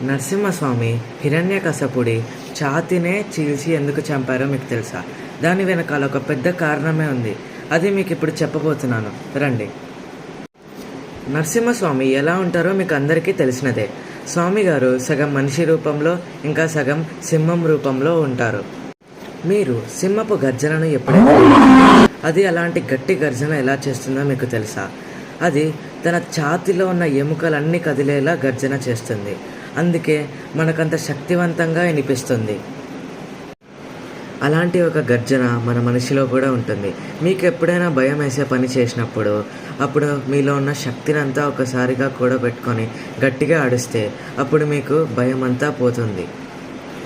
నరసింహస్వామి హిరణ్యకశపుడి ఛాతీనే చీల్చి ఎందుకు చంపారో మీకు తెలుసా? దాని వెనకాల ఒక పెద్ద కారణమే ఉంది. అది మీకు ఇప్పుడు చెప్పబోతున్నాను, రండి. నరసింహస్వామి ఎలా ఉంటారో మీకు అందరికీ తెలిసినదే. స్వామి గారు సగం మనిషి రూపంలో, ఇంకా సగం సింహం రూపంలో ఉంటారు. మీరు సింహపు గర్జనను ఎప్పుడైనా అది అలాంటి గట్టి గర్జన ఎలా చేస్తుందో మీకు తెలుసా? అది తన ఛాతీలో ఉన్న ఎముకలన్నీ కదిలేలా గర్జన చేస్తుంది. అందుకే మనకంత శక్తివంతంగా వినిపిస్తుంది. అలాంటి ఒక గర్జన మన మనిషిలో కూడా ఉంటుంది. మీకు ఎప్పుడైనా భయం వేసే పని చేసినప్పుడు, అప్పుడు మీలో ఉన్న శక్తిని అంతా ఒకసారిగా కూడబెట్టుకొని గట్టిగా అడిస్తే అప్పుడు మీకు భయం అంతా పోతుంది.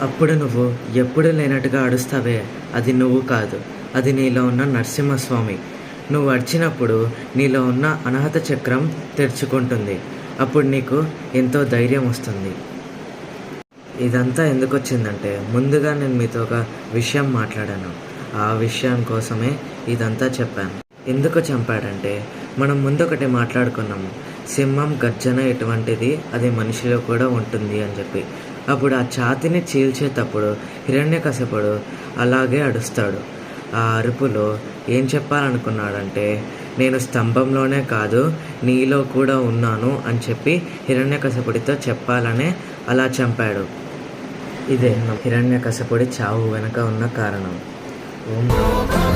అప్పుడు నువ్వు ఎప్పుడు లేనట్టుగా అడుస్తావే, అది నువ్వు కాదు, అది నీలో ఉన్న నరసింహస్వామి. నువ్వు అడిచినప్పుడు నీలో ఉన్న అనాహత చక్రం తెరుచుకుంటుంది. అప్పుడు నీకు ఎంతో ధైర్యం వస్తుంది. ఇదంతా ఎందుకు వచ్చిందంటే, ముందుగా నేను మీతో ఒక విషయం మాట్లాడాను. ఆ విషయం కోసమే ఇదంతా చెప్పాను. ఎందుకు చంపాడంటే, మనం ముందు ఒకటి మాట్లాడుకున్నాము, సింహం గర్జన ఎటువంటిది, అది మనిషిలో కూడా ఉంటుంది అని చెప్పి. అప్పుడు ఆ ఛాతీని చీల్చేటప్పుడు హిరణ్యకశపుడు అలాగే అడుస్తాడు. ఆ అరుపులో ఏం చెప్పాలనుకున్నాడంటే, నేను స్తంభంలోనే కాదు నీలో కూడా ఉన్నాను అని చెప్పి హిరణ్యకశపుడితో చెప్పాలనే అలా చంపాడు. ఇదే హిరణ్యకశపుడి చావు వెనుక ఉన్న కారణం. ఓం నమః